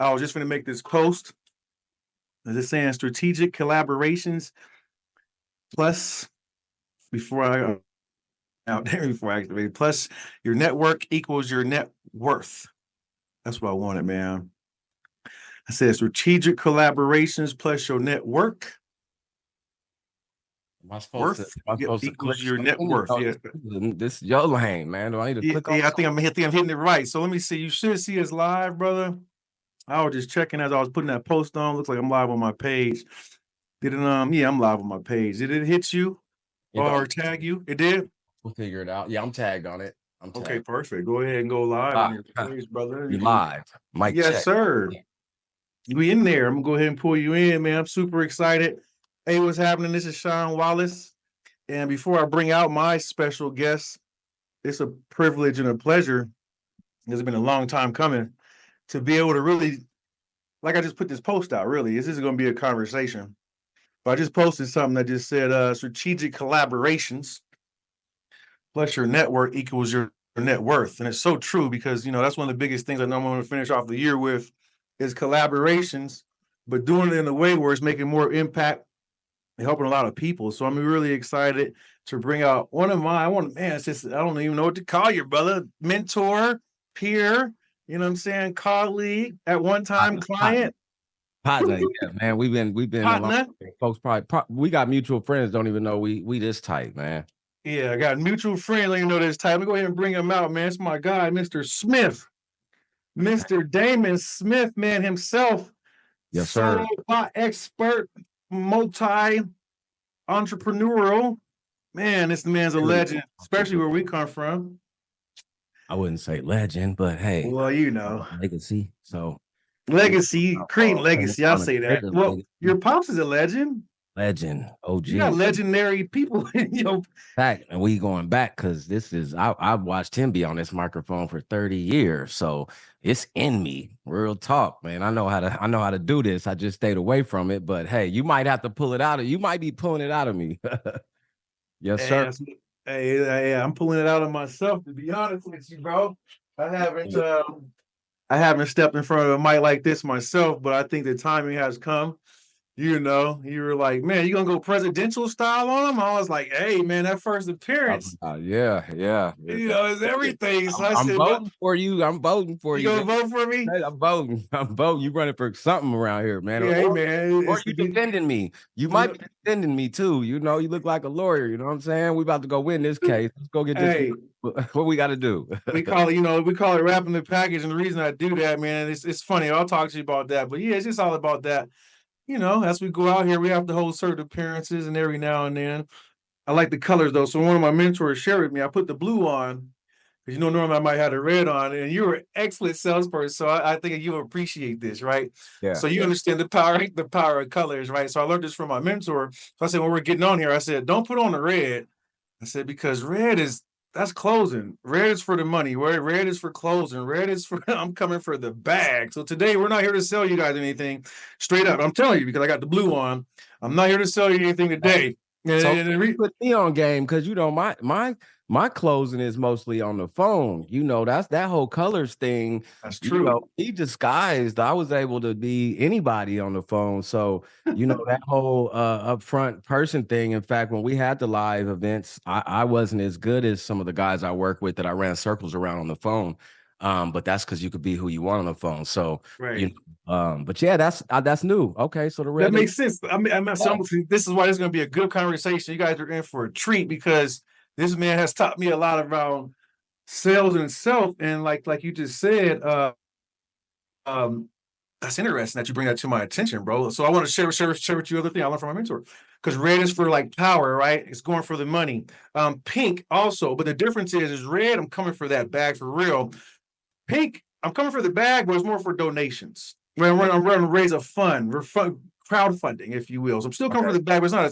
I was just going to make this post. Is it saying strategic collaborations plus before I out there before I activate plus your network equals your net worth. That's what I wanted, man. I said strategic collaborations plus your network worth Am I supposed to click equals your net something? worth. Yeah. This is your lane, man. Do I need to Yeah, click on yeah, something? I think I'm hitting it right. So let me see. You should see us live, brother. I was just checking as I was putting that post on. Looks like I'm live on my page. Did it yeah, I'm live on my page. Did it hit you It don't. or tag you? It did? We'll figure it out. Yeah, I'm tagged on it. I'm Okay, tagged. perfect. Go ahead and go live on Ah, your page, brother. you You can live. Mic yes, check. sir. We in there. I'm gonna go ahead and pull you in, man. I'm super excited. Hey, what's happening? This is Sean Wallace. And before I bring out my special guest, it's a privilege and a pleasure. It's been a long time coming to be able to really, like I just put this post out, really. This is going to be a conversation. But I just posted something that just said strategic collaborations plus your network equals your net worth. And it's so true because, that's one of the biggest things I know I'm going to finish off the year with is collaborations, but doing it in a way where it's making more impact and helping a lot of people. So I'm really excited to bring out it's just, I don't even know what to call you, brother. Mentor, peer, you know what I'm saying? Colleague, at one time Partner. client, Partner, yeah, man. We've been along. partner. Folks we got mutual friends. Don't even know we this tight, man. Yeah, I got a mutual friend. Let you know this time. Let me go ahead and bring him out, man. It's my guy, Mr. Smith. Mr. Damon Smith, man, himself. Yes, Solo sir. expert, multi entrepreneurial. Man, this man's a legend, especially where we come from. I wouldn't say legend, but hey, Well, legacy. So legacy, creating legacy. I'll say that. Well, legacy. your pops is a legend. Legend, You got OG. legendary people in your Fact, and we going back because this is I watched him be on this microphone for 30 years, so it's in me. Real talk, man. I know how to do this. I just stayed away from it, but hey, you might have to pull it out of you might be pulling it out of me. Yes, sir. ass. Hey, I'm pulling it out of myself, to be honest with you, bro. I haven't I haven't stepped in front of a mic like this myself, but I think the timing has come. You were like, man, you gonna go presidential style on him? I was like, hey, man, that first appearance, Yeah. it's everything. So I I'm said, but voting for you. I'm voting for you you, gonna man. vote for me? Hey, I'm voting. I'm voting. You running for something around here, man. Yeah, hey, man, Or it's you the be, defending me. You you might know, be defending me too. You know, you look like a lawyer. You know what I'm saying? We about to go win this case. Let's go get this. hey, What we got to do? we call it wrapping the package. And the reason I do that, man, it's funny. I'll talk to you about that. But yeah, it's just all about that. As we go out here, we have to hold certain appearances and every now and then. I like the colors though. So one of my mentors shared with me, I put the blue on because normally I might have the red on, and you're an excellent salesperson. So I think you appreciate this, right? Yeah. So you understand the power of colors, right? So I learned this from my mentor. So I said, when we're getting on here, I said, don't put on the red. I said, because that's closing. Red is for the money. Red is for closing. Red is for I'm coming for the bag. So today we're not here to sell you guys anything. Straight up, I'm telling you because I got the blue on. I'm not here to sell you anything today. So And put me on game because my closing is mostly on the phone. That's that whole colors thing. that's true. He disguised. I was able to be anybody on the phone. So that whole upfront person thing. In fact, when we had the live events, I wasn't as good as some of the guys I work with that I ran circles around on the phone. But that's because you could be who you want on the phone. So Right. but yeah, that's new. Okay, so the That red makes sense. This is why it's going to be a good conversation. You guys are in for a treat because this man has taught me a lot around sales and self. And like you just said, um, that's interesting that you bring that to my attention, bro. So I want to share with you other thing I learned from my mentor. Because red is for like power, right? It's going for the money. Pink also, but the difference is red, I'm coming for that bag for real. Pink, I'm coming for the bag, but it's more for donations. I'm running to raise a fund. We're crowdfunding, if you will. So I'm still coming for the bag, but I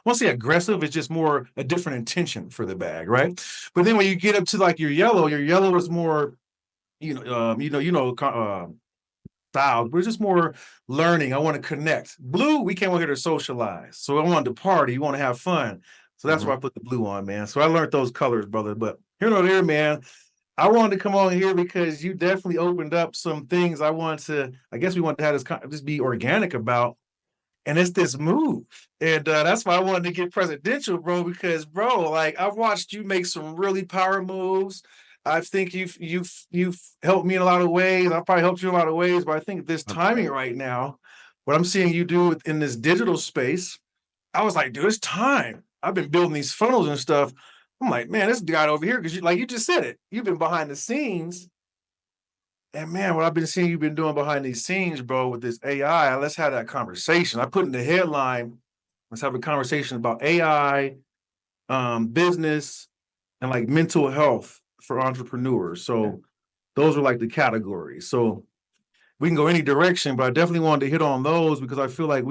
won't say aggressive. It's just more a different intention for the bag, right? But then when you get up to like your yellow is more, style. We're just more learning. I want to connect. Blue, we came over here to socialize. So I wanted to party. You want to have fun. So that's why I put the blue on, man. So I learned those colors, brother. But here nor there, man. I wanted to come on here because you definitely opened up some things I guess we want to have this just be organic about. And it's this move. And that's why I wanted to get presidential, bro, because bro, like I've watched you make some really power moves. I think you've helped me in a lot of ways. I've probably helped you in a lot of ways, but I think this timing right now, what I'm seeing you do in this digital space, I was like, dude, it's time. I've been building these funnels and stuff. I'm like, man, this guy over here, because like you just said it, you've been behind the scenes. And man, what I've been seeing you've been doing behind these scenes, bro, with this AI, let's have that conversation. I put in the headline, let's have a conversation about AI, business, and like mental health for entrepreneurs. So those are like the categories. So we can go any direction, but I definitely wanted to hit on those because I feel like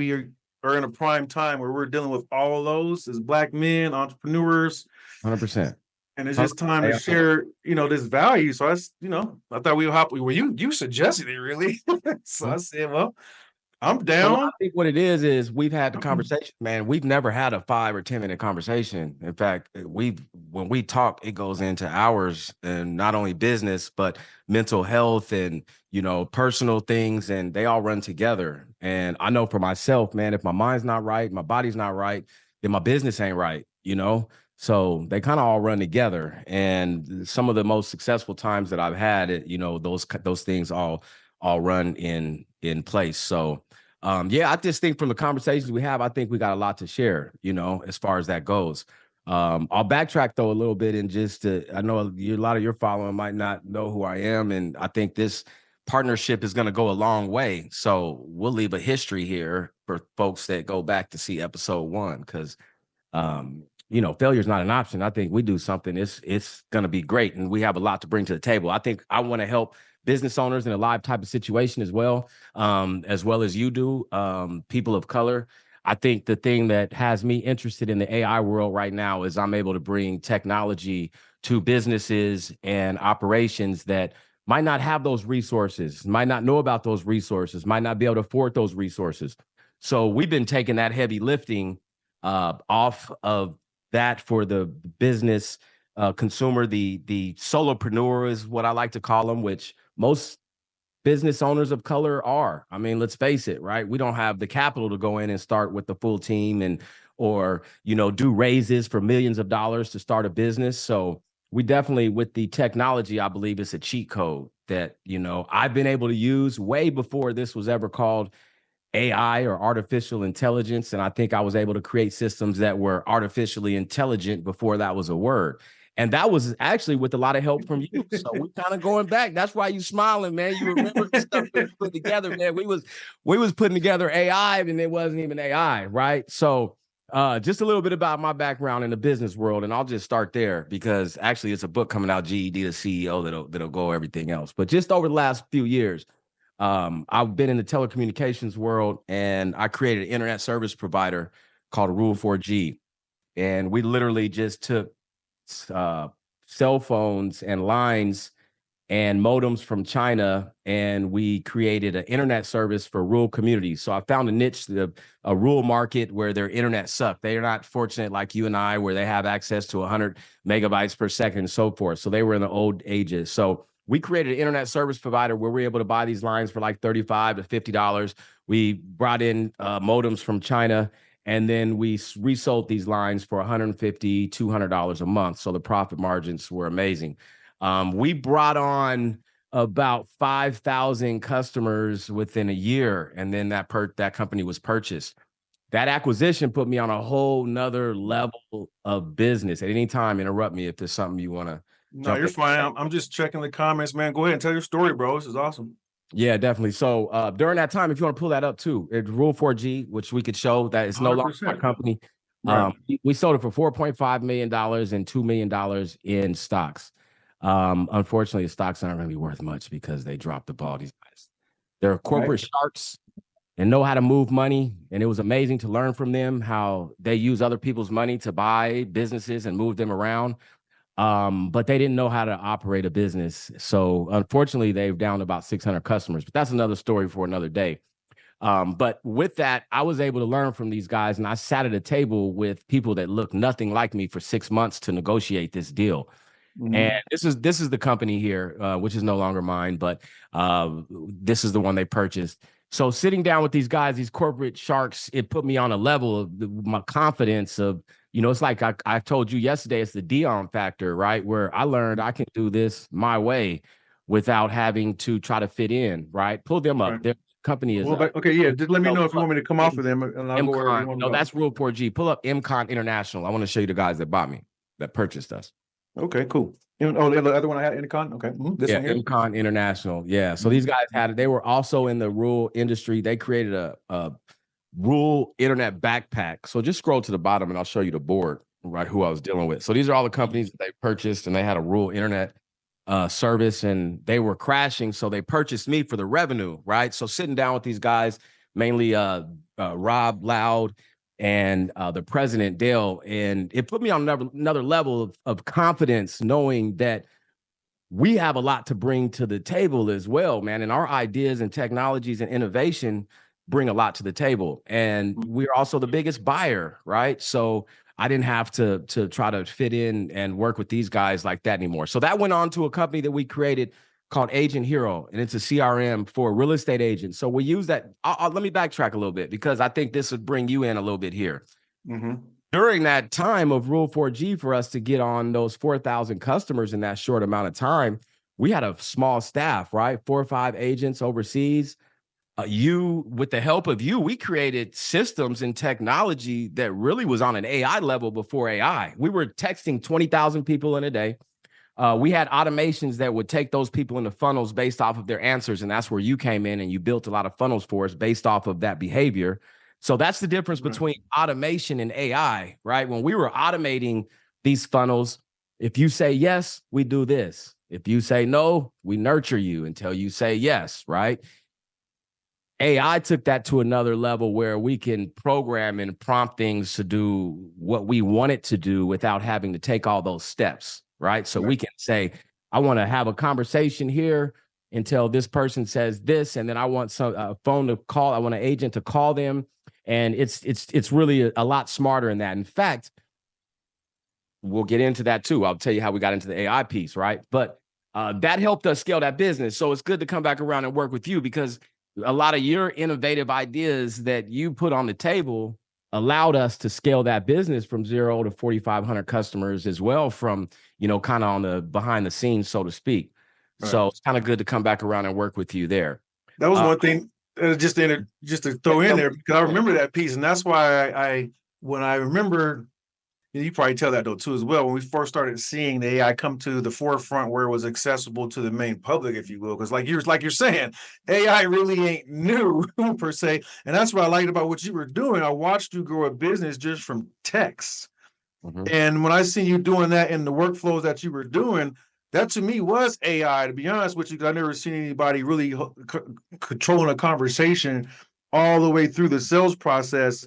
are in a prime time where we're dealing with all of those as Black men, entrepreneurs, 100%. and it's just time to share, this value. So I thought we would hop. Well, you suggested it really, so I said, well, I'm Well, I down. think what it is we've had the conversation, man. We've never had a 5 or 10-minute conversation. In fact, when we talk, it goes into hours, and not only business, but mental health and, personal things, and they all run together. And I know for myself, man, if my mind's not right, my body's not right, then my business ain't right. So they kind of all run together. And some of the most successful times that I've had, those things all run in place. So yeah, I just think from the conversations we have, I think we got a lot to share, as far as that goes. I'll backtrack though a little bit and I know a lot of your following might not know who I am. And I think this partnership is going to go a long way. So we'll leave a history here for folks that go back to see episode 1, because failure is not an option. I think we do something, it's going to be great. And we have a lot to bring to the table. I think I want to help business owners in a live type of situation as well as you do, people of color. I think the thing that has me interested in the AI world right now is I'm able to bring technology to businesses and operations that might not have those resources, might not know about those resources, might not be able to afford those resources. So we've been taking that heavy lifting off of that for the business consumer. The solopreneur is what I like to call them, which most business owners of color are. I mean, let's face it, right? We don't have the capital to go in and start with the full team or do raises for millions of dollars to start a business. So we definitely, with the technology, I believe it's a cheat code that, I've been able to use way before this was ever called AI or artificial intelligence. And I think I was able to create systems that were artificially intelligent before that was a word. And that was actually with a lot of help from you. So we kind of going back. That's why you smiling, man. You remember the stuff that we put together, man. We was putting together AI and it wasn't even AI, right? So just a little bit about my background in the business world. And I'll just start there because actually it's a book coming out, GED to CEO, that'll go everything else. But just over the last few years, I've been in the telecommunications world, and I created an internet service provider called Rule 4G. And we literally just took cell phones and lines and modems from China, and we created an internet service for rural communities. So I found a niche, a rural market where their internet sucked. They are not fortunate like you and I, where they have access to 100 megabytes per second and so forth. So they were in the old ages. So we created an internet service provider where we're able to buy these lines for like $35 to $50. We brought in modems from China, and then we resold these lines for $150, $200 a month. So the profit margins were amazing. We brought on about 5,000 customers within a year, and then that company was purchased. That acquisition put me on a whole nother level of business. At any time, interrupt me if there's something you want to. No, you're fine. I'm just checking the comments, man. Go ahead and tell your story, bro. This is awesome. Yeah, definitely. So during that time, if you want to pull that up too, it's Rule 4G, which we could show that it's no longer our company. Right. We sold it for $4.5 million and $2 million in stocks. Unfortunately, the stocks aren't really worth much because they dropped the ball. These guys, they're corporate sharks and know how to move money. And it was amazing to learn from them how they use other people's money to buy businesses and move them around. But they didn't know how to operate a business. So unfortunately, they've down about 600 customers, but that's another story for another day. But with that, I was able to learn from these guys, and I sat at a table with people that looked nothing like me for 6 months to negotiate this deal. And this is the company here, which is no longer mine, but this is the one they purchased. So sitting down with these guys, these corporate sharks, it put me on a level of my confidence of, it's like I told you yesterday, it's the Dion factor, right? Where I learned I can do this my way without having to try to fit in, right? Pull them up. Right. Their company is okay, yeah. Just let me know if you want me to come off of them, and I'll go wherever you MCon. want to No, go. that's Rule 4G. Pull up MCon International. I want to show you the guys that bought me, that purchased us. Okay, cool. Oh, the other one I had, Intercon. Okay, this Yeah, one here. MCon International. Yeah. So these guys had it. They were also in the rural industry. They created a rural internet backpack. So just scroll to the bottom and I'll show you the board, right? Who I was dealing with. So these are all the companies that they purchased, and they had a rural internet service, and they were crashing. So they purchased me for the revenue, right? So sitting down with these guys, mainly Rob Loud and the president, Dale, and it put me on another level of confidence, knowing that we have a lot to bring to the table as well, man. And our ideas and technologies and innovation bring a lot to the table. And we're also the biggest buyer, right? So I didn't have to try to fit in and work with these guys like that anymore. So that went on to a company that we created called Agent Hero, and it's a CRM for real estate agents. So we use that. Let me backtrack a little bit, because I think this would bring you in a little bit here. During that time of Rule 4G, for us to get on those 4,000 customers in that short amount of time, we had a small staff, right? 4 or 5 agents overseas. With the help of you, we created systems and technology that really was on an AI level before AI. We were texting 20,000 people in a day. We had automations that would take those people into funnels based off of their answers. And that's where you came in, and you built a lot of funnels for us based off of that behavior. So that's the difference between automation and AI, right? When we were automating these funnels, if you say yes, we do this. If you say no, we nurture you until you say yes, right? AI took that to another level where we can program and prompt things to do what we want it to do without having to take all those steps, right? So we can say, I want to have a conversation here until this person says this, and then I want a phone to call. I want an agent to call them. And it's really a lot smarter in that. In fact, we'll get into that too. I'll tell you how we got into the AI piece, right? But that helped us scale that business. So it's good to come back around and work with you, because a lot of your innovative ideas that you put on the table allowed us to scale that business from 0 to 4,500 customers as well, from, kind of on the behind the scenes, so to speak. Right. So it's kind of good to come back around and work with you there. That was one thing. Just to throw in there, because I remember that piece, and that's why when I remember, you probably tell that though too as well. When we first started seeing the AI come to the forefront, where it was accessible to the main public, if you will, because like you're saying, AI really ain't new per se, and that's what I liked about what you were doing. I watched you grow a business just from text, and when I seen you doing that in the workflows that you were doing, that to me was AI, to be honest with you, because I've never seen anybody really controlling a conversation all the way through the sales process,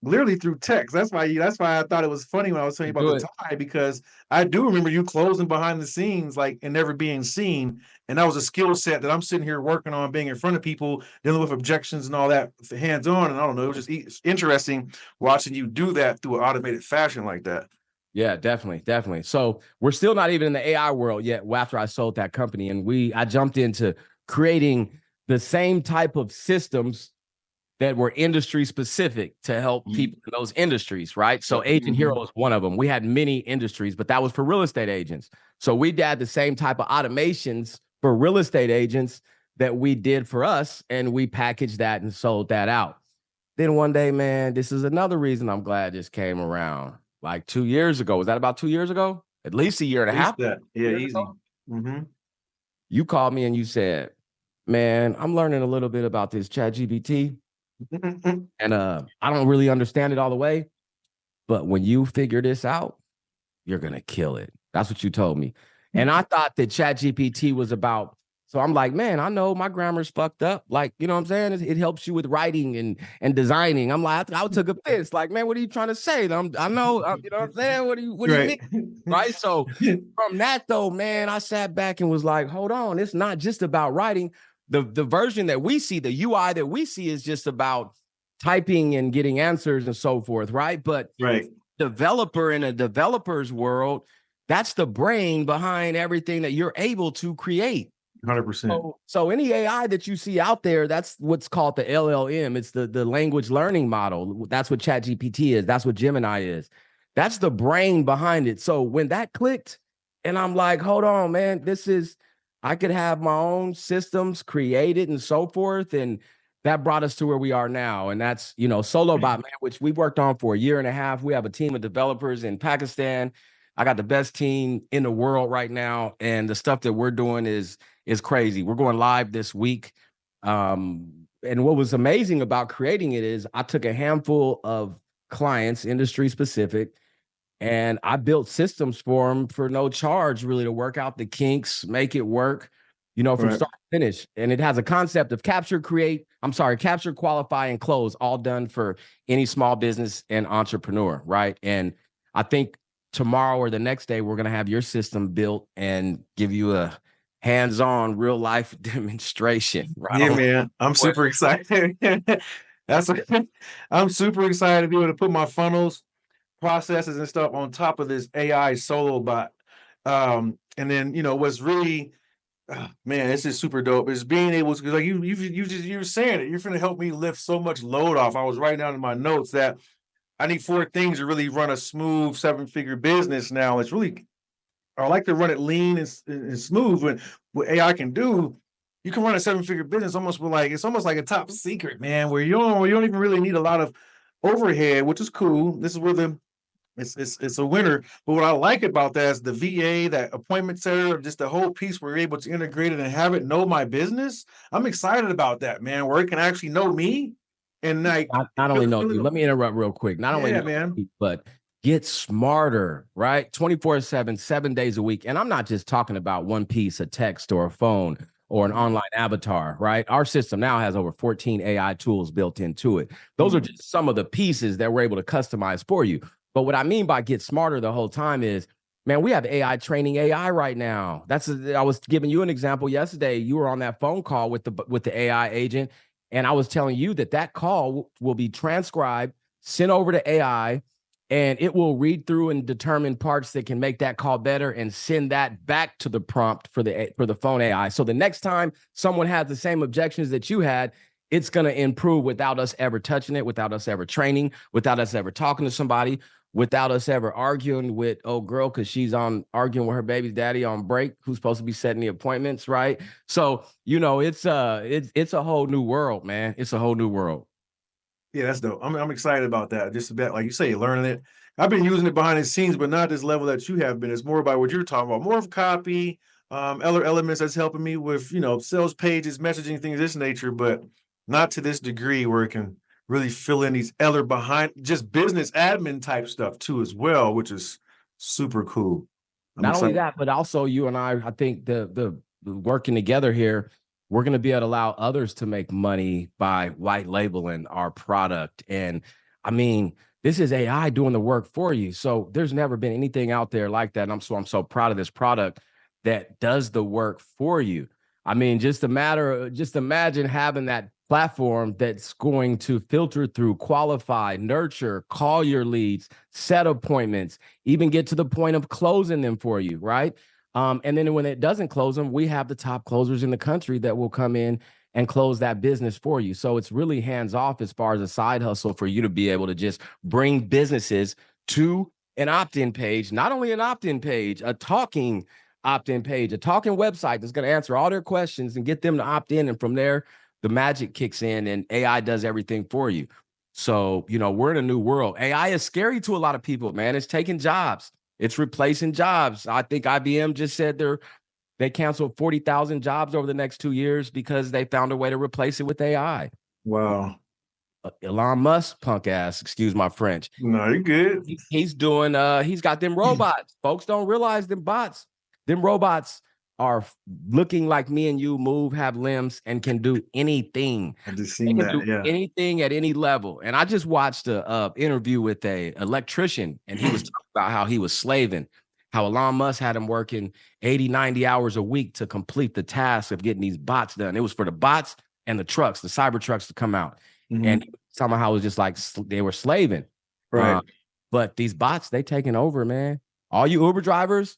literally through text. That's why I thought it was funny when I was telling you about the tie, because I do remember you closing behind the scenes, like, and never being seen. And that was a skill set that I'm sitting here working on, being in front of people, dealing with objections and all that hands-on. And I don't know, it was just interesting watching you do that through an automated fashion like that. Yeah, definitely. So we're still not even in the AI world yet after I sold that company. And I jumped into creating the same type of systems that were industry specific to help people in those industries, right? So Agent Hero is one of them. We had many industries, but that was for real estate agents. So we did the same type of automations for real estate agents that we did for us, and we packaged that and sold that out. Then one day, man, this is another reason I'm glad this came around. Like 2 years ago. Was that about 2 years ago? At least a year and a half. Yeah, easy. You called me and you said, man, I'm learning a little bit about this ChatGPT. And I don't really understand it all the way. But when you figure this out, you're going to kill it. That's what you told me. And I thought that ChatGPT was about, so I'm like, man, I know my grammar's fucked up. Like, you know what I'm saying? It helps you with writing and designing. I'm like, I took offense. Like, man, what are you trying to say? I know, you know what I'm saying? What do you mean? Right? So from that though, man, I sat back and was like, hold on, it's not just about writing. The version that we see, the UI that we see is just about typing and getting answers and so forth, right? But developer in a developer's world, That's the brain behind everything that you're able to create. 100%. So any AI that you see out there, that's what's called the LLM. It's the language learning model. That's what ChatGPT is. That's what Gemini is. That's the brain behind it. So when that clicked, and I'm like, hold on, man, I could have my own systems created and so forth. And that brought us to where we are now. And that's, Solobot, man, which we worked on for a year and a half. We have a team of developers in Pakistan. I got the best team in the world right now. And the stuff that we're doing is crazy. We're going live this week. And what was amazing about creating it is I took a handful of clients, industry specific, and I built systems for them for no charge, really, to work out the kinks, make it work, from Right. start to finish. And it has a concept of capture, qualify, and close, all done for any small business and entrepreneur, right? And I think tomorrow or the next day, we're going to have your system built and give you a hands-on real life demonstration, right? Yeah, man. I'm super excited. That's I'm super excited to be able to put my funnels, processes, and stuff on top of this AI solo bot. And then what's really man, this is super dope. Is being able to, like you were saying it, you're gonna help me lift so much load off. I was writing down in my notes that I need 4 things to really run a smooth 7-figure business now. It's really I like to run it lean and smooth. When what AI can do, you can run a 7-figure business almost with it's almost like a top secret, man, where you don't even really need a lot of overhead, which is cool. This is where it's a winner. But what I like about that is the VA, that appointment setter, just the whole piece where you're able to integrate it and have it know my business. I'm excited about that, man, where it can actually know me and not only know you, let me interrupt real quick. Not only yeah, know man. you, but get smarter, right? 24/7, 7 days a week. And I'm not just talking about one piece of text or a phone or an online avatar, right? Our system now has over 14 AI tools built into it. Those are just some of the pieces that we're able to customize for you. But what I mean by get smarter the whole time is, man, we have AI training AI right now. I was giving you an example yesterday. You were on that phone call with the AI agent, and I was telling you that call will be transcribed, sent over to AI, and it will read through and determine parts that can make that call better and send that back to the prompt for the phone AI. So the next time someone has the same objections that you had, it's going to improve without us ever touching it, without us ever training, without us ever talking to somebody, without us ever arguing with old girl because she's arguing with her baby's daddy on break, who's supposed to be setting the appointments, right? So it's a whole new world, man. It's a whole new world. Yeah, that's dope. I'm excited about that. Just about like you say, learning it. I've been using it behind the scenes, but not this level that you have been. It's more about what you're talking about, more of copy, other elements that's helping me with, sales pages, messaging, things of this nature, but not to this degree where it can really fill in these other behind just business admin type stuff too, as well, which is super cool. I'm Not only excited. that, but also you and I think the working together here, we're going to be able to allow others to make money by white labeling our product. And I mean, this is AI doing the work for you. So there's never been anything out there like that. And I'm so proud of this product that does the work for you. I mean, just imagine having that platform that's going to filter through, qualify, nurture, call your leads, set appointments, even get to the point of closing them for you, right? And then when it doesn't close them, we have the top closers in the country that will come in and close that business for you. So it's really hands off as far as a side hustle for you to be able to just bring businesses to an opt-in page, not only an opt-in page, a talking opt-in page, a talking website that's going to answer all their questions and get them to opt in. And from there, the magic kicks in and AI does everything for you. So, we're in a new world. AI is scary to a lot of people, man. It's taking jobs. It's replacing jobs. I think IBM just said they canceled 40,000 jobs over the next 2 years because they found a way to replace it with AI. Wow. Elon Musk, punk ass, excuse my French. No, you're good. He's doing, he's got them robots. Folks don't realize them bots. Them robots are looking like me and you, move, have limbs, and can do anything. I just They seen can that. do Yeah. anything at any level. And I just watched a interview with a electrician, and he was talking about how he was slaving, how Elon Musk had him working 80, 90 hours a week to complete the task of getting these bots done. It was for the bots and the trucks, the cyber trucks to come out. And somehow it was just like they were slaving. Right. But these bots, they taking over, man. All you Uber drivers,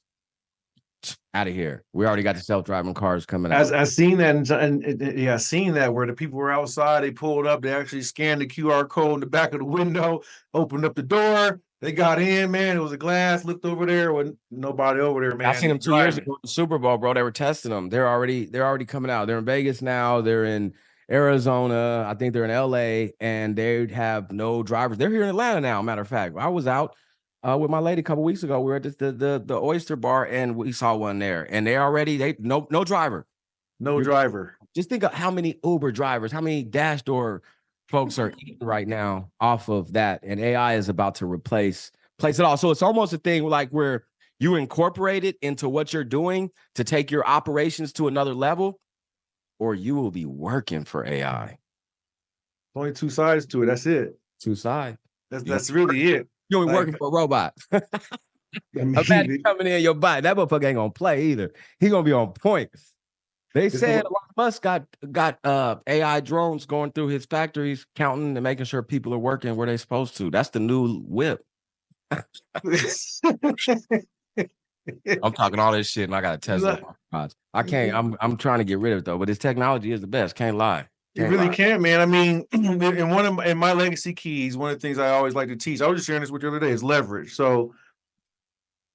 out of here. We already got the self-driving cars coming out. I seen that, and yeah, I seen that where the people were outside. They pulled up. They actually scanned the QR code in the back of the window, opened up the door. They got in, man. It was a glass. Looked over there, with nobody over there, man. I seen them 2 years ago at the Super Bowl, bro. They were testing them. They're already coming out. They're in Vegas now. They're in Arizona. I think they're in LA, and they have no drivers. They're here in Atlanta now. Matter of fact, I was out with my lady a couple weeks ago. We were at the Oyster Bar, and we saw one there. And no driver. No driver. Just think of how many Uber drivers, how many dash door folks are eating right now off of that, and AI is about to replace it all. So it's almost a thing like where you incorporate it into what you're doing to take your operations to another level, or you will be working for AI. Only two sides to it. That's it. Two sides. That's really it. You ain't working for a robot. Imagine coming in your body. That motherfucker ain't gonna play either. He gonna be on point. They said Elon Musk got AI drones going through his factories, counting and making sure people are working where they're supposed to. That's the new whip. I'm talking all this shit, and I got a Tesla. I can't. I'm trying to get rid of it though. But this technology is the best. Can't lie. You really can't, man. I mean, in my legacy keys, one of the things I always like to teach, I was just sharing this with you the other day, is leverage. So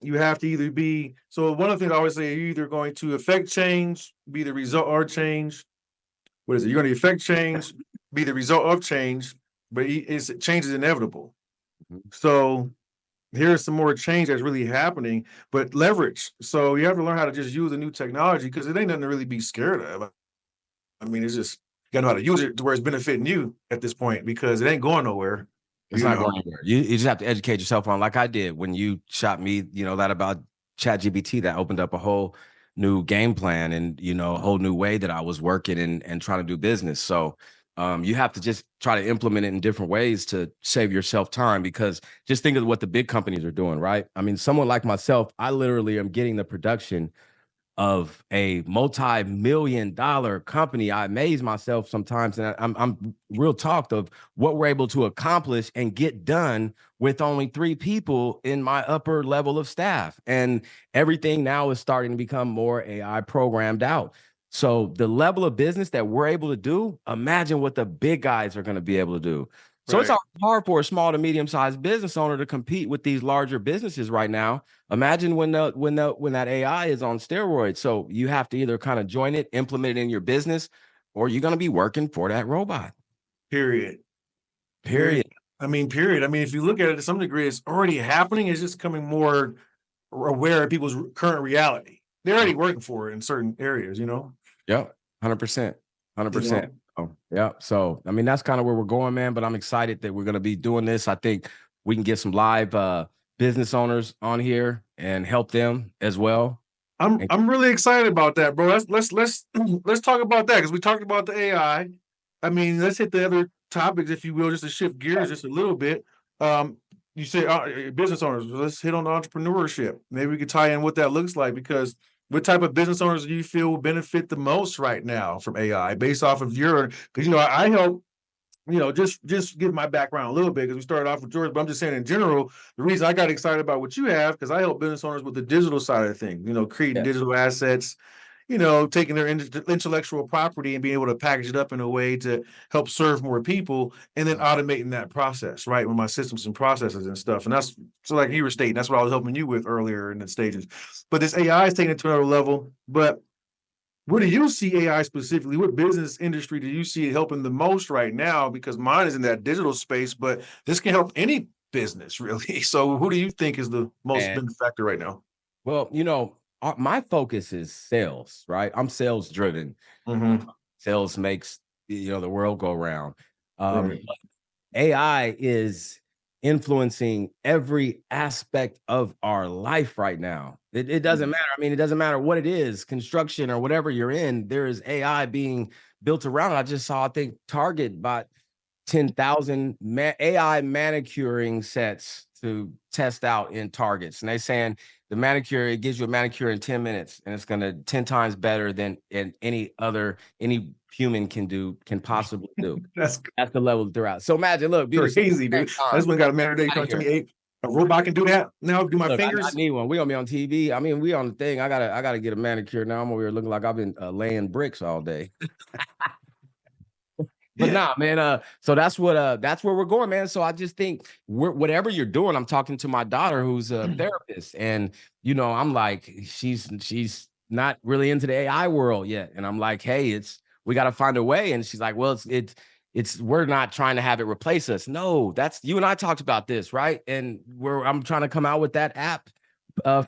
you have to either be, so one of the things I always say, you're either going to affect change, be the result or change. What is it? You're going to affect change, be the result of change, but change is inevitable. So here's some more change that's really happening, but leverage. So you have to learn how to just use the new technology, because it ain't nothing to really be scared of. I mean, it's just, you gotta know how to use it to where it's benefiting you at this point, because it ain't going nowhere. It's not going anywhere. You just have to educate yourself on, like I did when you shot me, that about ChatGPT, that opened up a whole new game plan and, a whole new way that I was working and trying to do business. So you have to just try to implement it in different ways to save yourself time, because just think of what the big companies are doing, right? I mean, someone like myself, I literally am getting the production of a multi-million-dollar company. I amaze myself sometimes, and I'm real talked of what we're able to accomplish and get done with only 3 people in my upper level of staff. And everything now is starting to become more AI programmed out. So the level of business that we're able to do, imagine what the big guys are going to be able to do. So It's hard for a small to medium-sized business owner to compete with these larger businesses right now. Imagine when that AI is on steroids. So you have to either kind of join it, implement it in your business, or you're going to be working for that robot. Period. I mean, if you look at it to some degree, it's already happening. It's just becoming more aware of people's current reality. They're already working for it in certain areas, Yeah, 100%. 100%. Yeah. So, I mean, that's kind of where we're going, man. But I'm excited that we're going to be doing this. I think we can get some live business owners on here and help them as well. I'm really excited about that, bro. Let's talk about that, because we talked about the AI. I mean, let's hit the other topics, if you will, just to shift gears just a little bit. You say business owners. Let's hit on the entrepreneurship. Maybe we could tie in what that looks like, because what type of business owners do you feel will benefit the most right now from AI, based off of because I help, just give my background a little bit, because we started off with George, but I'm just saying in general, the reason I got excited about what you have, because I help business owners with the digital side of things, creating digital assets, taking their intellectual property and being able to package it up in a way to help serve more people, and then automating that process, right, with my systems and processes and stuff. And that's, so like you were stating, that's what I was helping you with earlier in the stages. But this AI is taking it to another level. But where do you see AI specifically? What business industry do you see it helping the most right now? Because mine is in that digital space, but this can help any business, really. So who do you think is the most benefactor right now? Well, my focus is sales, right? I'm sales driven. Sales makes the world go round. AI is influencing every aspect of our life right now. It doesn't matter. I mean, it doesn't matter what it is, construction or whatever you're in, there is AI being built around it. I just saw, I think Target bought 10,000 AI manicuring sets to test out in Targets. And they're saying the manicure, it gives you a manicure in 10 minutes, and it's going to 10 times better than any human can possibly do. That's the level that they're at. So imagine, look, crazy, dude. This one got a manicure. A robot can do that now. Do my Look, I fingers? need one. We gonna be on TV. I mean, we on the thing. I gotta get a manicure now. I'm over here looking like I've been laying bricks all day. But nah, man. So that's where we're going, man. So I just think whatever you're doing, I'm talking to my daughter who's a therapist, and I'm like, she's not really into the AI world yet, and I'm like, hey, we got to find a way, and she's like, well, it's we're not trying to have it replace us. No, that's you and I talked about this, right? And I'm trying to come out with that app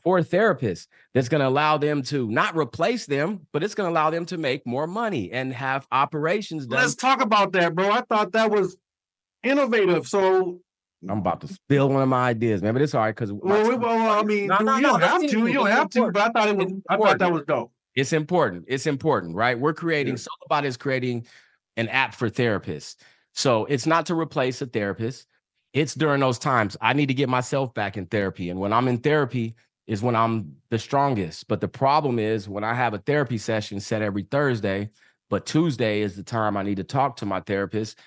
for a therapist that's going to allow them to not replace them, but it's going to allow them to make more money and have operations done. Let's talk about that, bro. I thought that was innovative. So I'm about to spill one of my ideas, man, but it's all right because I mean, you don't have to. You don't have to. But I thought that was dope. It's important. It's important, right? We're creating. Solopreneur is creating an app for therapists. So it's not to replace a therapist. It's during those times I need to get myself back in therapy. And when I'm in therapy is when I'm the strongest. But the problem is when I have a therapy session set every Thursday, but Tuesday is the time I need to talk to my therapist.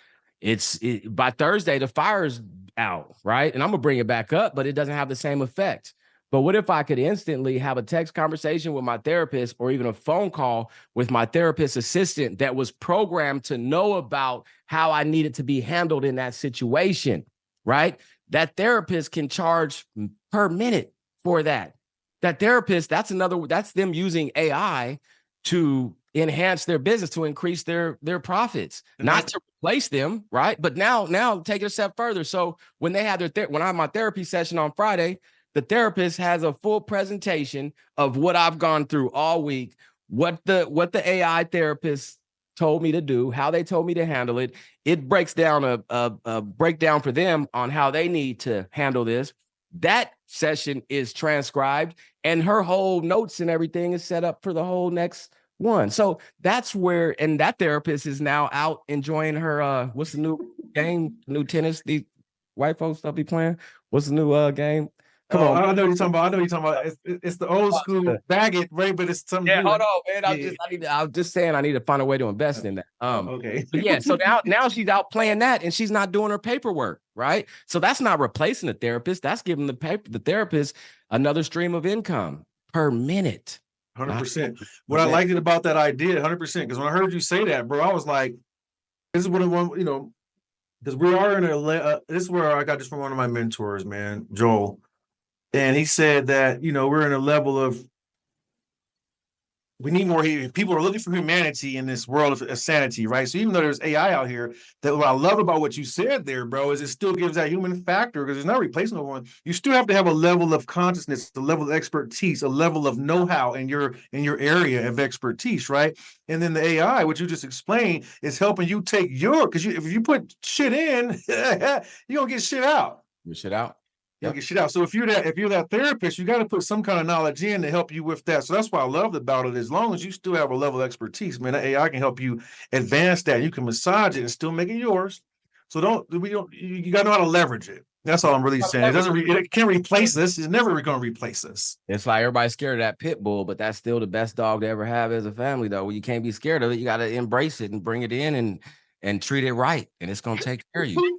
By Thursday, the fire's out, right? And I'm gonna bring it back up, but it doesn't have the same effect. But what if I could instantly have a text conversation with my therapist or even a phone call with my therapist assistant that was programmed to know about how I needed to be handled in that situation, right? That therapist can charge per minute for that. That therapist, that's them using AI to enhance their business, to increase their profits, not to replace them, right? But now take it a step further. So when they have when I have my therapy session on Friday, the therapist has a full presentation of what I've gone through all week, what the AI therapist told me to do, how they told me to handle it. It breaks down a breakdown for them on how they need to handle this. That session is transcribed and her whole notes and everything is set up for the whole next one. So that's where, and that therapist is now out enjoying her, what's the new game, new tennis, the white folks stuff be playing? What's the new game? Come on. I know what you're talking about. It's the old school bag it, right? But it's something. Yeah, hold on, man. I'm just saying I need to find a way to invest in that. Okay. But yeah, so now she's out playing that and she's not doing her paperwork, right? So that's not replacing the therapist. That's giving the therapist another stream of income per minute. 100%. What I liked about that idea, 100%, because when I heard you say that, bro, I was like, this is what I want, because we are in this is where I got this from one of my mentors, man, Joel. And he said that, we're in a level of, we need more. People are looking for humanity in this world of sanity, right? So even though there's AI out here, that what I love about what you said there, bro, is it still gives that human factor because it's not replacing no one. You still have to have a level of consciousness, a level of expertise, a level of know-how in your area of expertise, right? And then the AI, which you just explained, is helping you take because if you put shit in, you're gonna get shit out. Get shit out. Get shit out. So if you're that therapist, you got to put some kind of knowledge in to help you with that. So that's what I loved about it. As long as you still have a level of expertise, man, the AI can help you advance that. You can massage it and still make it yours. So you got to know how to leverage it. That's all I'm really saying. It can't replace us. It's never going to replace us. It's like everybody's scared of that pit bull, but that's still the best dog to ever have as a family, though. You can't be scared of it. You got to embrace it and bring it in and treat it right, and it's going to take care of you.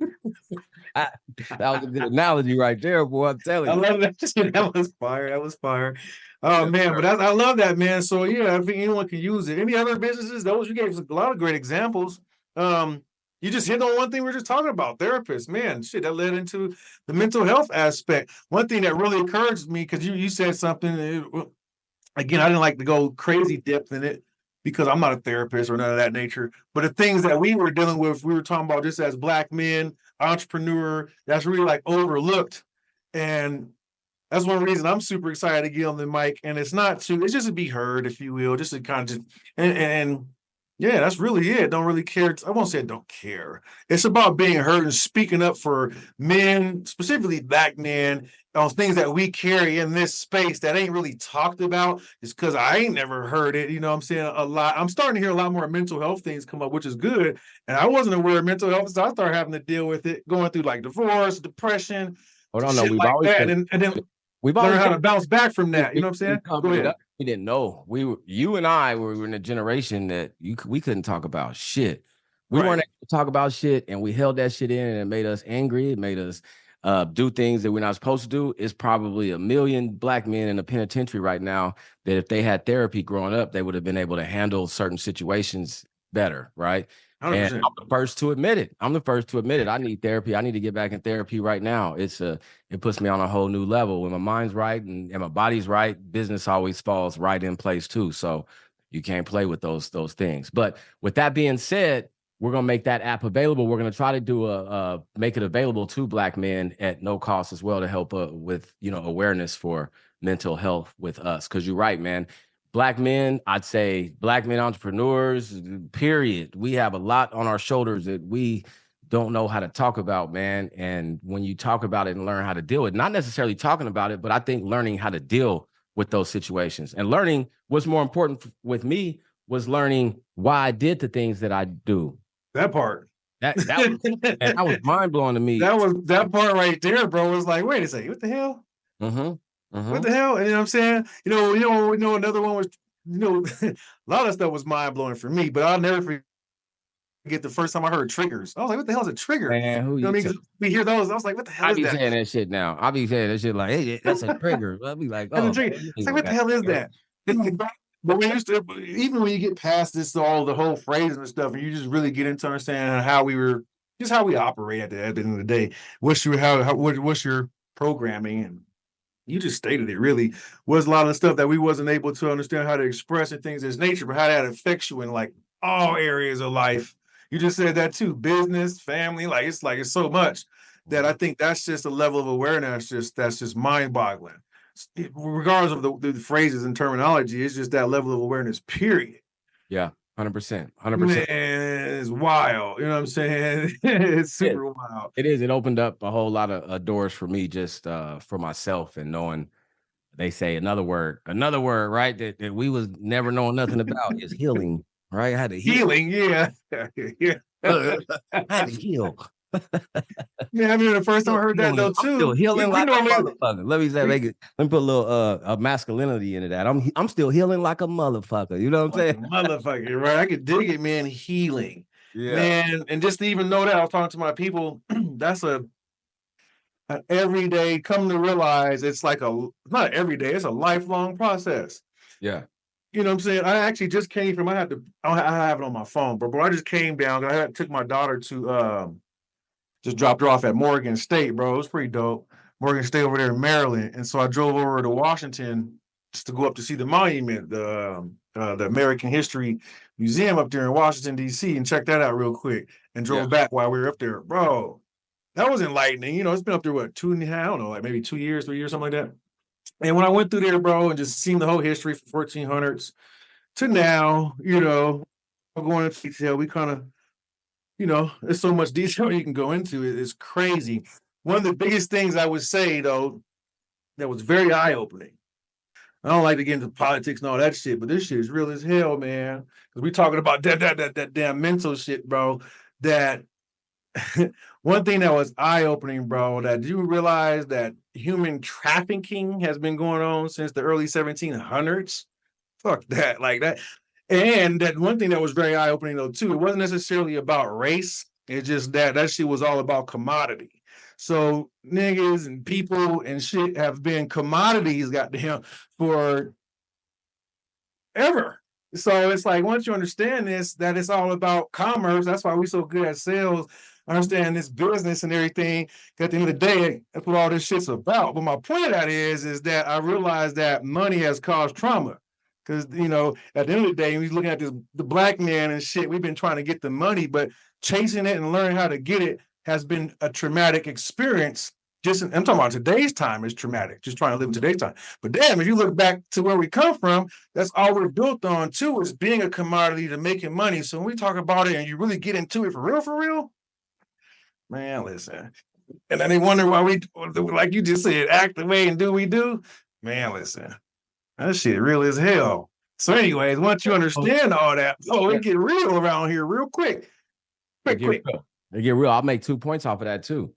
That was a good analogy right there, boy. I'm telling you. I love that. That was fire. That was fire. Oh, man. But I love that, man. So, yeah, I think anyone can use it. Any other businesses? You gave us a lot of great examples. You just hit on one thing we were just talking about, therapists. Man, shit, that led into the mental health aspect. One thing that really encouraged me, because you said something, again, I didn't like to go crazy depth in it, because I'm not a therapist or none of that nature. But the things that we were dealing with, we were talking about just as Black men, entrepreneur, that's really like overlooked. And that's one reason I'm super excited to get on the mic. And it's just to be heard, if you will, just to kind of and yeah, that's really it. Don't really care. I won't say I don't care. It's about being heard and speaking up for men, specifically Black men, on things that we carry in this space that ain't really talked about. It's because I ain't never heard it. You know what I'm saying? A lot. I'm starting to hear a lot more mental health things come up, which is good. And I wasn't aware of mental health, so I started having to deal with it, going through like divorce, depression, Hold on, no, shit we've like always that. been, And then we've learn always how to bounce back from that. You know what I'm saying? Go ahead. We didn't know. You and I were in a generation that we couldn't talk about shit. We weren't able to talk about shit, and we held that shit in, and it made us angry. It made us do things that we're not supposed to do, it's probably a million black men in the penitentiary right now that if they had therapy growing up, they would have been able to handle certain situations better, right? And 100%. I'm the first to admit it. I'm the first to admit it. I need therapy. I need to get back in therapy right now. It puts me on a whole new level. When my mind's right and my body's right, business always falls right in place too. So you can't play with those things. But with that being said, we're going to make that app available. We're going to try to do make it available to black men at no cost as well to help with, awareness for mental health with us. Cause you're right, man. Black men, I'd say black men entrepreneurs, period. We have a lot on our shoulders that we don't know how to talk about, man. And when you talk about it and learn how to deal with it, not necessarily talking about it, but I think learning how to deal with those situations and learning what's more important with me was learning why I did the things that I do. That part. That was mind blowing to me. That part right there, bro, was like, wait a second, what the hell? What the hell? And you know what I'm saying? Another one was, a lot of stuff was mind blowing for me, but I'll never forget the first time I heard triggers. I was like, what the hell is a trigger? Man, who you know what I mean? We hear those. I was like, what the hell is that? I be saying that shit now. I be saying that shit like, hey, that's a trigger. I'll be like, oh, it's like, what the hell is that? But even when you get past this, all the whole phrases and stuff, and you just really get into understanding how we operate at the end of the day. What's your programming? And you just stated it really was a lot of the stuff that we wasn't able to understand how to express in things as nature, but how that affects you in like all areas of life. You just said that too, business, family, it's so much that I think that's just a level of awareness that's just mind-boggling. Regardless of the phrases and terminology, it's just that level of awareness, period. Yeah, 100%. Man, it's wild. You know what I'm saying? It's super wild. It is. It opened up a whole lot of doors for me just for myself and knowing they say another word, right? That we was never knowing nothing about is healing, right? I had to heal. Healing, yeah. Yeah. I had to heal. Yeah, I mean, the first time I heard that though, too. I'm still healing like a motherfucker. Let me put a little masculinity into that. I'm still healing like a motherfucker. You know what I'm saying? Motherfucker, right? I could dig it, man. Healing. Yeah. Man, and just to even know that, I was talking to my people, that's an everyday come to realize it's like not every day, it's a lifelong process. Yeah. You know what I'm saying? I actually just came from, I have it on my phone, but I just came down. I took my daughter to just dropped her off at Morgan State, bro. It was pretty dope. Morgan State over there in Maryland. And so I drove over to Washington just to go up to see the monument, the American History Museum up there in Washington, D.C., and check that out real quick. And drove back while we were up there. Bro, that was enlightening. It's been up there, what, 2.5, I don't know, like maybe 2 years, 3 years, something like that. And when I went through there, bro, and just seeing the whole history from 1400s to now, going into detail, we kind of, there's so much detail you can go into it. It's crazy. One of the biggest things I would say, though, that was very eye-opening. I don't like to get into politics and all that shit, but this shit is real as hell, man. Because we talking about that damn mental shit, bro. That one thing that was eye-opening, bro, that you realize that human trafficking has been going on since the early 1700s. Fuck that, like that. And that one thing that was very eye-opening, though, too, it wasn't necessarily about race. It's just that shit was all about commodity. So niggas and people and shit have been commodities, goddamn, for ever. So it's like, once you understand this, that it's all about commerce. That's why we're so good at sales. Understand this business and everything. At the end of the day, that's what all this shit's about. But my point of that is that I realized that money has caused trauma. Because, at the end of the day, we're looking at the black man and shit, we've been trying to get the money, but chasing it and learning how to get it has been a traumatic experience. I'm talking about today's time is traumatic, just trying to live in today's time. But damn, if you look back to where we come from, that's all we're built on too, is being a commodity to making money. So when we talk about it and you really get into it for real, man, listen. And then they wonder why we, like you just said, act the way and do we do. Man, listen. That shit real as hell. So anyways, once you understand all that, it get real around here real quick. Quick. It get real. I'll make 2 points off of that too.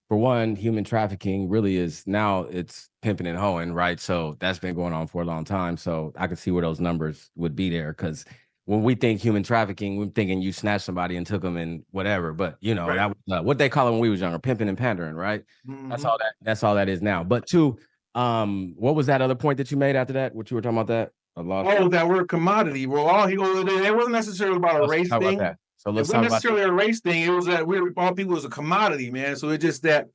For one, human trafficking really is now it's pimping and hoeing, right? So that's been going on for a long time. So I can see where those numbers would be there because when we think human trafficking, we're thinking you snatched somebody and took them and whatever. But you know, that was what they call it when we was younger, pimping and pandering, right? That's all that is now. But two, what was that other point that you made after that? What you were talking about that? Oh, that we're a commodity. Well, it wasn't necessarily about a race thing. That. So It let's wasn't talk necessarily a race thing. It was that all people was a commodity, man. So it's just that.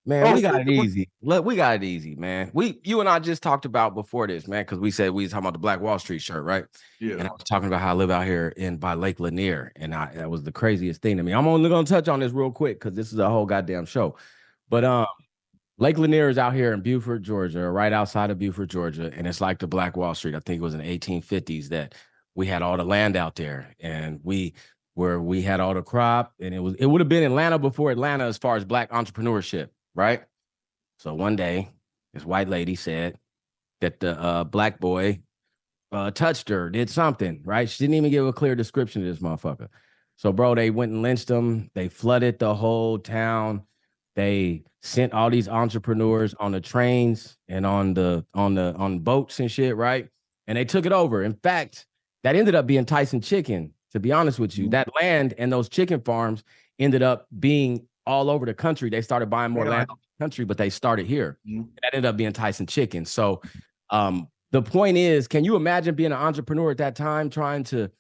Man, we got it easy. Look, we got it easy, man. You and I just talked about before this, man, because we said we was talking about the Black Wall Street shirt, right? Yeah. And I was talking about how I live out here by Lake Lanier, and that was the craziest thing to me. I'm only gonna touch on this real quick because this is a whole goddamn show. But Lake Lanier is out here in Beaufort, Georgia, right outside of Beaufort, Georgia, and it's like the Black Wall Street. I think it was in the 1850s that we had all the land out there, and we had all the crop, and it would have been Atlanta before Atlanta as far as Black entrepreneurship. Right. So one day, this white lady said that the Black boy touched her, did something, right? She didn't even give a clear description of this motherfucker. So, bro, they went and lynched him. They flooded the whole town. They sent all these entrepreneurs on the trains and on boats and shit, right? And they took it over. In fact, that ended up being Tyson Chicken, to be honest with you. That land and those chicken farms ended up being all over the country. They started buying more land in the country, but they started here. That ended up being Tyson Chicken. So the point is, can you imagine being an entrepreneur at that time, trying to,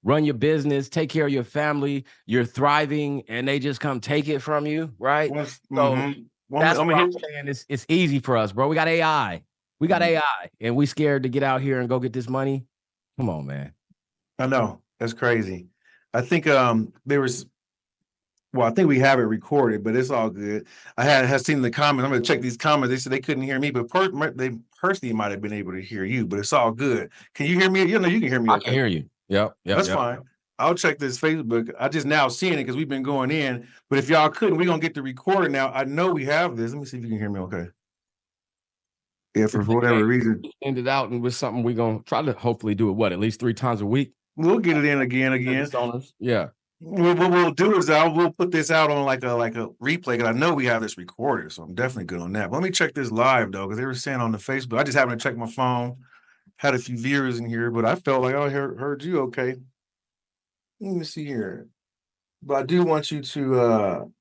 run your business, take care of your family, you're thriving, and they just come take it from you, right? That's what I'm saying. It's easy for us, bro. We got AI. We got AI, and we scared to get out here and go get this money. Come on, man. I know. That's crazy. I think I think we have it recorded, but it's all good. I had seen the comments. I'm going to check these comments. They said they couldn't hear me, but they personally might have been able to hear you, but it's all good. Can you hear me? You can hear me. Okay. I can hear you. Yep. That's fine. I'll check this Facebook. I just now seeing it because we've been going in, but if y'all couldn't, we're going to get the recording now. I know we have this. Let me see if you can hear me okay. Yeah, for whatever reason. End it out and with something we're going to try to hopefully do it, at least 3 times a week? We'll get it in again. Yeah. What we'll do is we'll put this out on like a replay, because I know we have this recorded, so I'm definitely good on that. But let me check this live though, because they were saying on the Facebook. I just happened to check my phone, had a few viewers in here, but I felt like I heard you okay. Let me see here, but I do want you to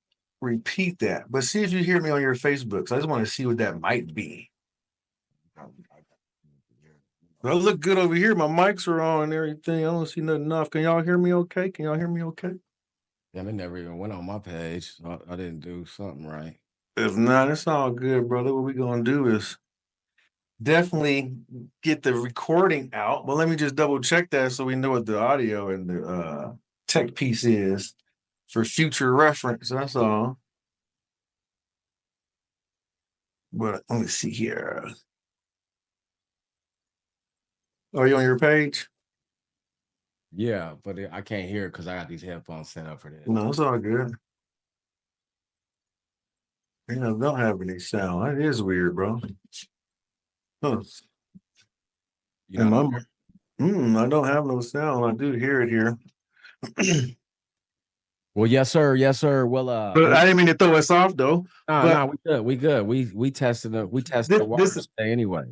repeat that. But see if you hear me on your Facebook. So I just want to see what that might be. I look good over here. My mics are on and everything. I don't see nothing off. Can y'all hear me okay? Yeah, they never even went on my page. So I didn't do something right. If not, it's all good, brother. What we're going to do is definitely get the recording out. But let me just double check that so we know what the audio and the tech piece is for future reference. That's all. But let me see here. Are you on your page? Yeah, but I can't hear it because I got these headphones set up for this. No, it's all good. Don't have any sound. That is weird, bro. Huh. I don't have no sound. I do hear it here. Well, yes, sir. Well, but I didn't mean to throw us off though. No, we good. We tested the water today anyway.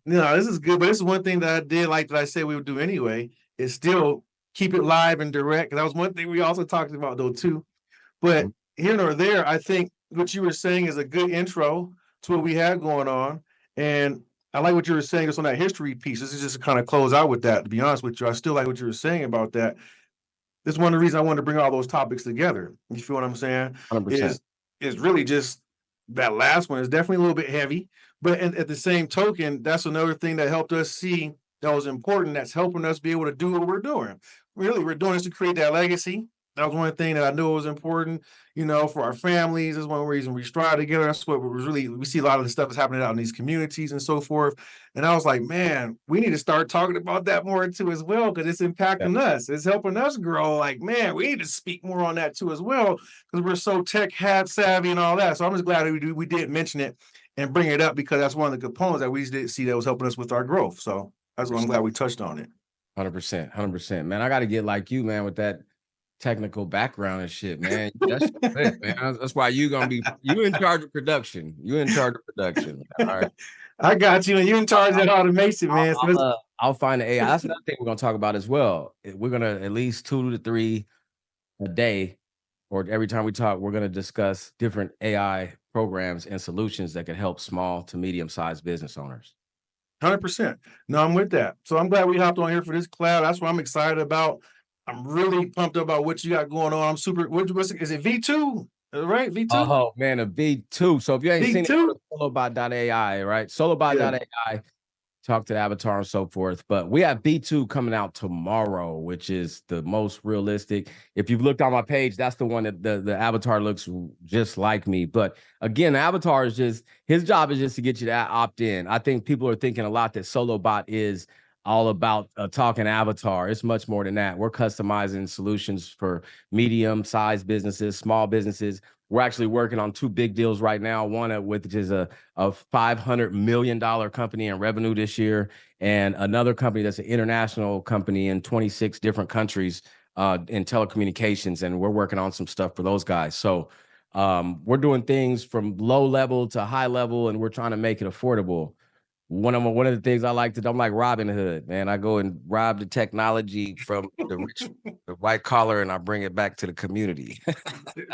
No, this is good, but this is one thing that I did like that I said we would do anyway, is still keep it live and direct. That was one thing we also talked about though too. But here nor there, I think what you were saying is a good intro to what we had going on. And I like what you were saying just on that history piece. This is just to kind of close out with that, to be honest with you. I still like what you were saying about that. This is one of the reasons I wanted to bring all those topics together. You feel what I'm saying? 100%. Is really just that last one is definitely a little bit heavy. But at the same token, that's another thing that helped us see that was important. That's helping us be able to do what we're doing. Really, we're doing this to create that legacy. That was one thing that I knew was important, for our families. That's one reason we strive together. That's what we see a lot of the stuff that's happening out in these communities and so forth. And I was like, man, we need to start talking about that more too as well, because it's impacting us. It's helping us grow. Like, man, we need to speak more on that too as well, because we're so tech savvy and all that. So I'm just glad we did mention it and bring it up, because that's one of the components that we did see that was helping us with our growth. So that's why I'm glad we touched on it. 100%. Man, I got to get like you, man, with that technical background and shit, man. That's it, man. That's why you in charge of production. All right. I got you, and you're in charge of that automation, man. I'll find the AI. That's another thing we're gonna talk about as well. We're gonna at least 2 to 3 a day, or every time we talk, we're gonna discuss different AI programs and solutions that can help small to medium-sized business owners. 100%. No, I'm with that. So I'm glad we hopped on here for this collab. That's what I'm excited about. I'm really pumped up about what you got going on. I'm super. Is it V2? Right? V2? Oh man, a V2. So if you ain't seen it, go V2? to solobot.ai, right? Yeah. Solobot.ai, talk to the avatar and so forth. But we have V2 coming out tomorrow, which is the most realistic. If you've looked on my page, that's the one that the avatar looks just like me. But again, the avatar is just, his job is just to get you to opt in. I think people are thinking a lot that Solobot is all about a talking avatar. It's much more than that. We're customizing solutions for medium-sized businesses, small businesses. We're actually working on 2 big deals right now. One which is a $500 million company in revenue this year, and another company that's an international company in 26 different countries in telecommunications. And we're working on some stuff for those guys. So we're doing things from low level to high level, and we're trying to make it affordable. One of the things I like to do, I'm like Robin Hood, man. I go and rob the technology from the rich, the white collar, and I bring it back to the community.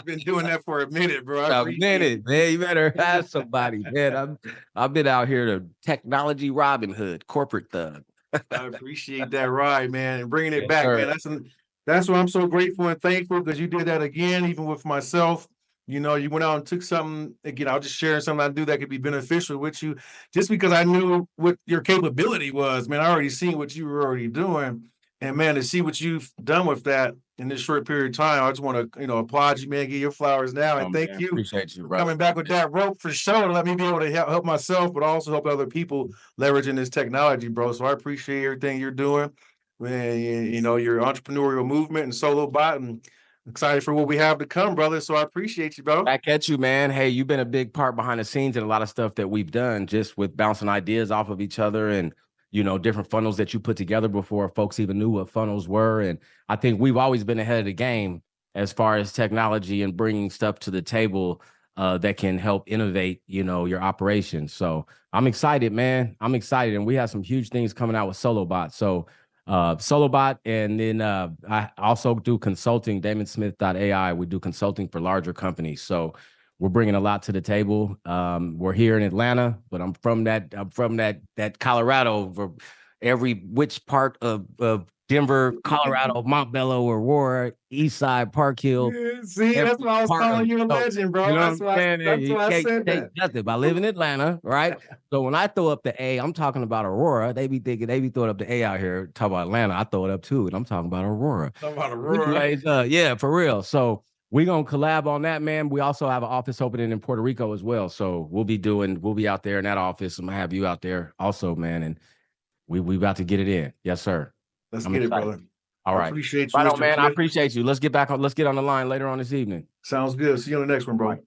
Been doing that for a minute, bro. I A appreciate it. minute, man. You better have somebody, man. I've been out here to technology Robin Hood, corporate thug. I appreciate that ride, man, and bringing it Yes, back, sir. man. That's why I'm so grateful and thankful, because you did that again, even with myself. You know, you went out and took something. Again, I was just sharing something I do that could be beneficial with you, just because I knew what your capability was, man. I already seen what you were already doing, and man, to see what you've done with that in this short period of time, I just want to, applaud you, man. Give your flowers now, Oh and thank man, you appreciate you, for brother. coming back with that rope for sure. Let me be able to help myself, but also help other people leveraging this technology, bro. So I appreciate everything you're doing, man. Your entrepreneurial movement and solo bot, and excited for what we have to come, brother. So I appreciate you, bro. Back at you, man. Hey, you've been a big part behind the scenes in a lot of stuff that we've done, just with bouncing ideas off of each other, and different funnels that you put together before folks even knew what funnels were. And I think we've always been ahead of the game as far as technology and bringing stuff to the table that can help innovate, your operations. So I'm excited, man. I'm excited, and we have some huge things coming out with Solobot. So Solobot, and then I also do consulting, damonsmith.ai. We do consulting for larger companies. So we're bringing a lot to the table. We're here in Atlanta, but I'm from that Colorado, for every which part of Denver, Colorado, Montbello, Aurora, East Side, Park Hill, Yeah, see, every that's why I was part of calling you a so, legend, you bro. know what That's I'm why. saying? That's You why I can't said take that. nothing. I live in Atlanta, right? So when I throw up the A, I'm talking about Aurora. They be throwing up the A out here. Talk about Atlanta, I throw it up too, and I'm talking about Aurora. Talking about Aurora. Anyways, yeah, for real. So we're gonna collab on that, man. We also have an office opening in Puerto Rico as well. So we'll be out there in that office. I'm gonna have you out there also, man. And we about to get it in. Yes, sir. Let's I'm get it, excited. brother. All I right. appreciate you, Right on, Mr. man. I Smith. appreciate you. Let's get on the line later on this evening. Sounds good. See you on the next one, All bro. right. Yes.